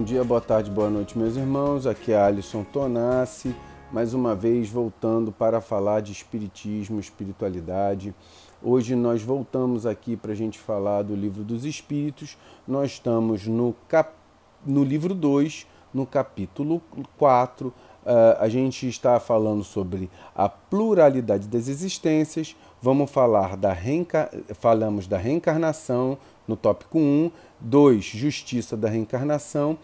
Bom dia, boa tarde, boa noite, meus irmãos. Aqui é Alisson Tonassi, mais uma vez voltando para falar de espiritismo, espiritualidade. Hoje nós voltamos aqui para a gente falar do Livro dos Espíritos. Nós estamos no livro 2, no capítulo 4. A gente está falando sobre a pluralidade das existências. Falamos da reencarnação no tópico 1, 2, justiça da reencarnação,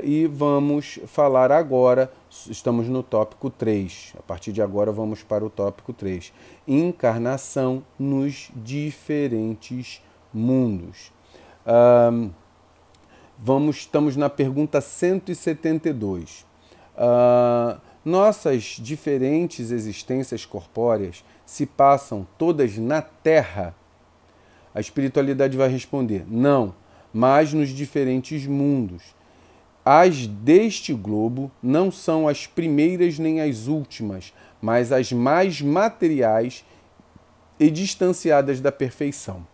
e vamos falar agora, estamos no tópico 3, a partir de agora vamos para o tópico 3, encarnação nos diferentes mundos. Estamos na pergunta 172. Nossas diferentes existências corpóreas se passam todas na Terra? A espiritualidade vai responder, não, mas nos diferentes mundos. As deste globo não são as primeiras nem as últimas, mas as mais materiais e distanciadas da perfeição.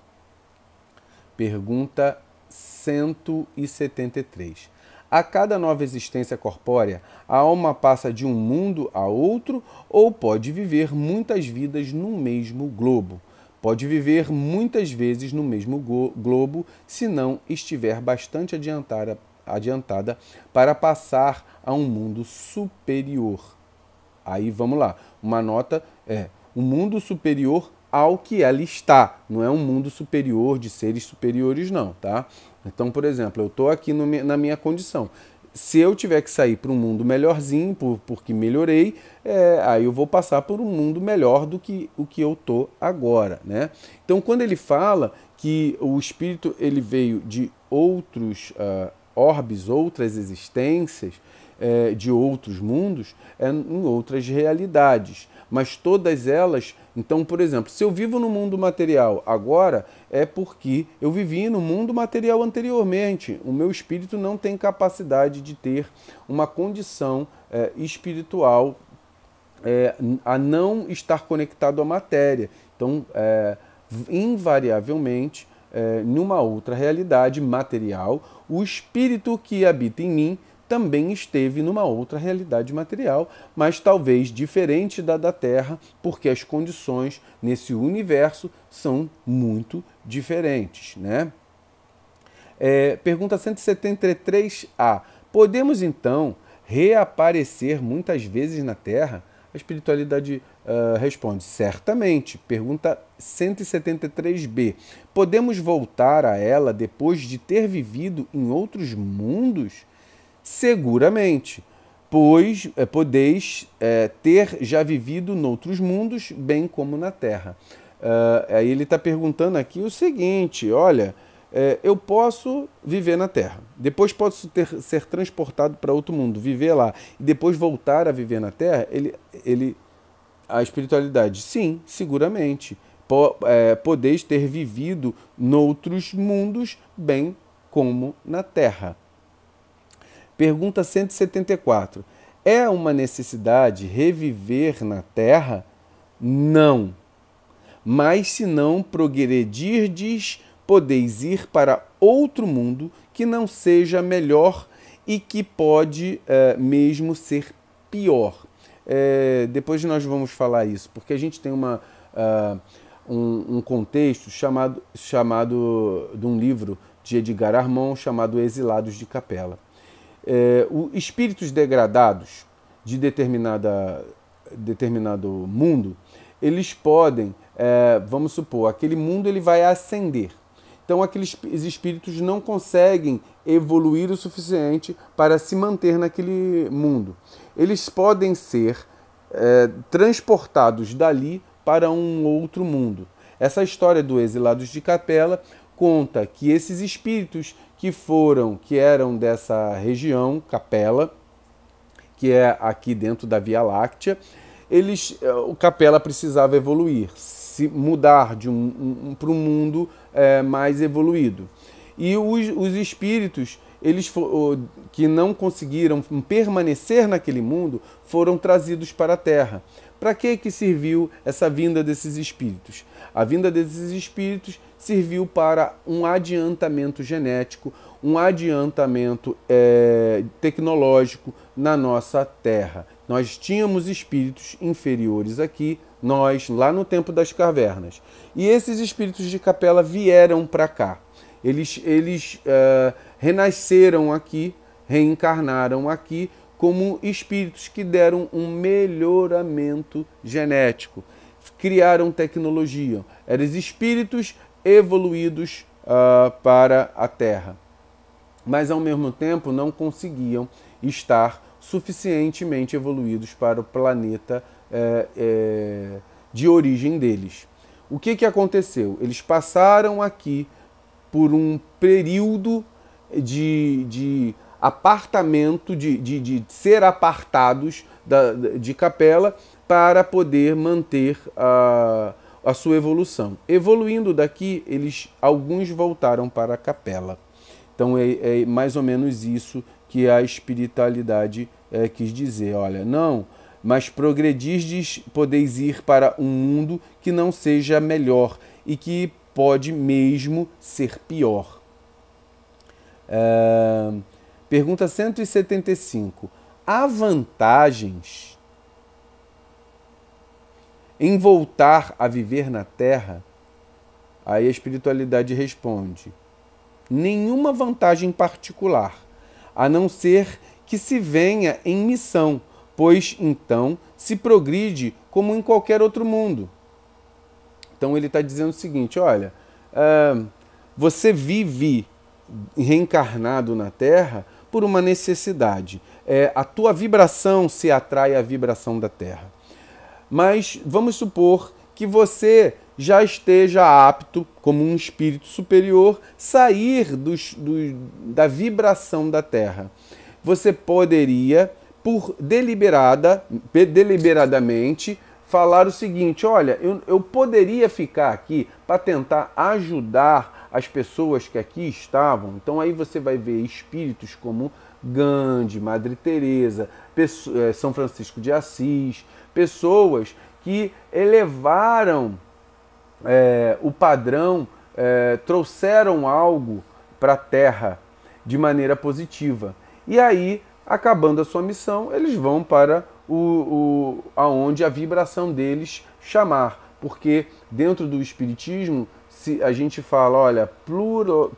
Pergunta 173. A cada nova existência corpórea, a alma passa de um mundo a outro ou pode viver muitas vidas no mesmo globo? Pode viver muitas vezes no mesmo globo se não estiver bastante adiantada para passar a um mundo superior. Aí vamos lá, uma nota é um mundo superior ao que ela está, não é um mundo superior de seres superiores não, tá? Então, por exemplo, eu estou aqui na minha condição. Se eu tiver que sair para um mundo melhorzinho, porque melhorei, aí eu vou passar por um mundo melhor do que o que eu estou agora, né? Então, quando ele fala que o espírito ele veio de outros orbes, outras existências, de outros mundos, em outras realidades. Mas todas elas, então, por exemplo, se eu vivo no mundo material agora, é porque eu vivi no mundo material anteriormente. O meu espírito não tem capacidade de ter uma condição espiritual a não estar conectado à matéria. Então, invariavelmente, numa outra realidade material, o espírito que habita em mim também esteve numa outra realidade material, mas talvez diferente da Terra, porque as condições nesse universo são muito diferentes, né? Pergunta 173A. Podemos, então, reaparecer muitas vezes na Terra? A espiritualidade responde, certamente. Pergunta 173B. Podemos voltar a ela depois de ter vivido em outros mundos? Seguramente, pois podeis ter já vivido noutros mundos, bem como na Terra. Aí ele está perguntando aqui o seguinte, olha, eu posso viver na Terra, depois posso ser transportado para outro mundo, viver lá, e depois voltar a viver na Terra? A espiritualidade, sim, seguramente. Podeis ter vivido noutros mundos, bem como na Terra. Pergunta 174. É uma necessidade reviver na Terra? Não. Mas se não progredirdes, podeis ir para outro mundo que não seja melhor e que pode mesmo ser pior. Depois nós vamos falar isso, porque a gente tem um contexto chamado de um livro de Edgar Armand chamado Exilados de Capela. Espíritos degradados de determinado mundo, eles podem, vamos supor, aquele mundo ele vai ascender. Então aqueles espíritos não conseguem evoluir o suficiente para se manter naquele mundo. Eles podem ser transportados dali para um outro mundo. Essa história do Exilados de Capela conta que esses espíritos que eram dessa região, Capela, que é aqui dentro da Via Láctea, o Capela precisava evoluir, se mudar para um mundo mais evoluído. E os espíritos, que não conseguiram permanecer naquele mundo foram trazidos para a Terra. Para que serviu essa vinda desses espíritos? A vinda desses espíritos serviu para um adiantamento genético, um adiantamento tecnológico na nossa Terra. Nós tínhamos espíritos inferiores aqui, lá no tempo das cavernas. E esses espíritos de Capela vieram para cá. Eles renasceram aqui, reencarnaram aqui, como espíritos que deram um melhoramento genético, criaram tecnologia. Eram espíritos evoluídos para a Terra, mas ao mesmo tempo não conseguiam estar suficientemente evoluídos para o planeta de origem deles. O que aconteceu? Eles passaram aqui por um período de apartamento, de ser apartados de Capela para poder manter a sua evolução. Evoluindo daqui, alguns voltaram para a Capela. Então é mais ou menos isso que a espiritualidade quis dizer. Olha, não, mas progredistes, podeis ir para um mundo que não seja melhor e que pode mesmo ser pior. Pergunta 175. Há vantagens em voltar a viver na Terra? Aí a espiritualidade responde: nenhuma vantagem particular, a não ser que se venha em missão, pois então se progride como em qualquer outro mundo. Então ele está dizendo o seguinte, olha, você vive reencarnado na Terra por uma necessidade. A tua vibração se atrai à vibração da Terra. Mas vamos supor que você já esteja apto, como um espírito superior, sair da vibração da Terra. Você poderia, deliberadamente, falar o seguinte, olha, eu poderia ficar aqui para tentar ajudar as pessoas que aqui estavam. Então aí você vai ver espíritos como Gandhi, Madre Teresa, São Francisco de Assis, pessoas que elevaram o padrão, trouxeram algo para a Terra de maneira positiva. E aí, acabando a sua missão, eles vão para aonde a vibração deles chamar. Porque dentro do Espiritismo, a gente fala, olha,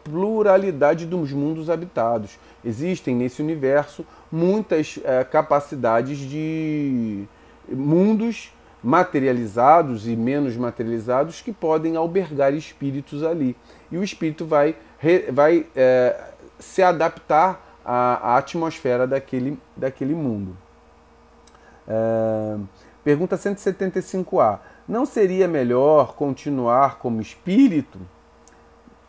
pluralidade dos mundos habitados. Existem nesse universo muitas capacidades de mundos materializados e menos materializados que podem albergar espíritos ali. E o espírito vai se adaptar à atmosfera daquele mundo. Pergunta 175A. Não seria melhor continuar como espírito?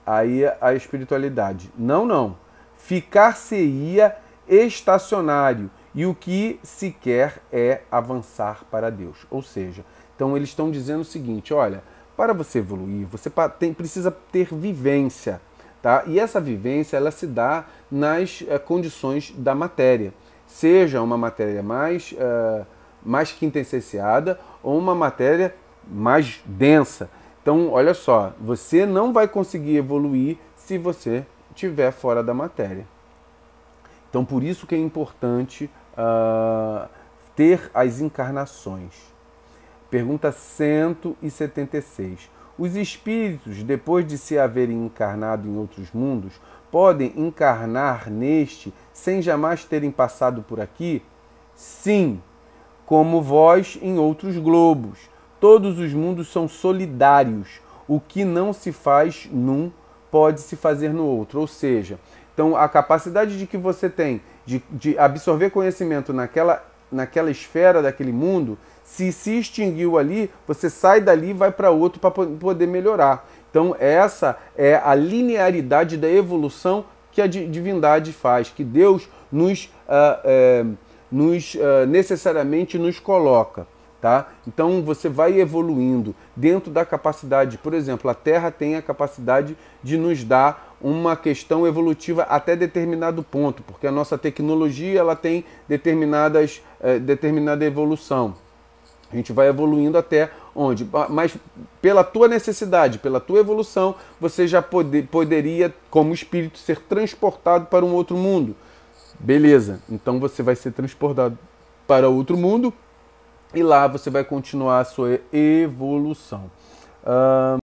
Aí a espiritualidade. Não. Ficar-se-ia estacionário. E o que se quer é avançar para Deus. Ou seja, então eles estão dizendo o seguinte, olha, para você evoluir, você precisa ter vivência. Tá? E essa vivência ela se dá nas condições da matéria. Seja uma matéria mais quintessenciada ou uma matéria mais densa. Então, olha só, você não vai conseguir evoluir se você estiver fora da matéria. Então, por isso que é importante ter as encarnações. Pergunta 176. Os espíritos, depois de se haverem encarnado em outros mundos, podem encarnar neste sem jamais terem passado por aqui? Sim, como vós em outros globos. Todos os mundos são solidários. O que não se faz num, pode se fazer no outro. Ou seja, então a capacidade de que você tem de absorver conhecimento naquela esfera daquele mundo, se extinguiu ali, você sai dali e vai para outro para poder melhorar. Então essa é a linearidade da evolução que a divindade faz, que Deus necessariamente nos coloca. Tá? Então você vai evoluindo dentro da capacidade. Por exemplo, a Terra tem a capacidade de nos dar uma questão evolutiva até determinado ponto, porque a nossa tecnologia ela tem determinada evolução. A gente vai evoluindo até onde? Mas pela tua necessidade, pela tua evolução, você já poderia, como espírito, ser transportado para um outro mundo. Beleza, então você vai ser transportado para outro mundo e lá você vai continuar a sua evolução.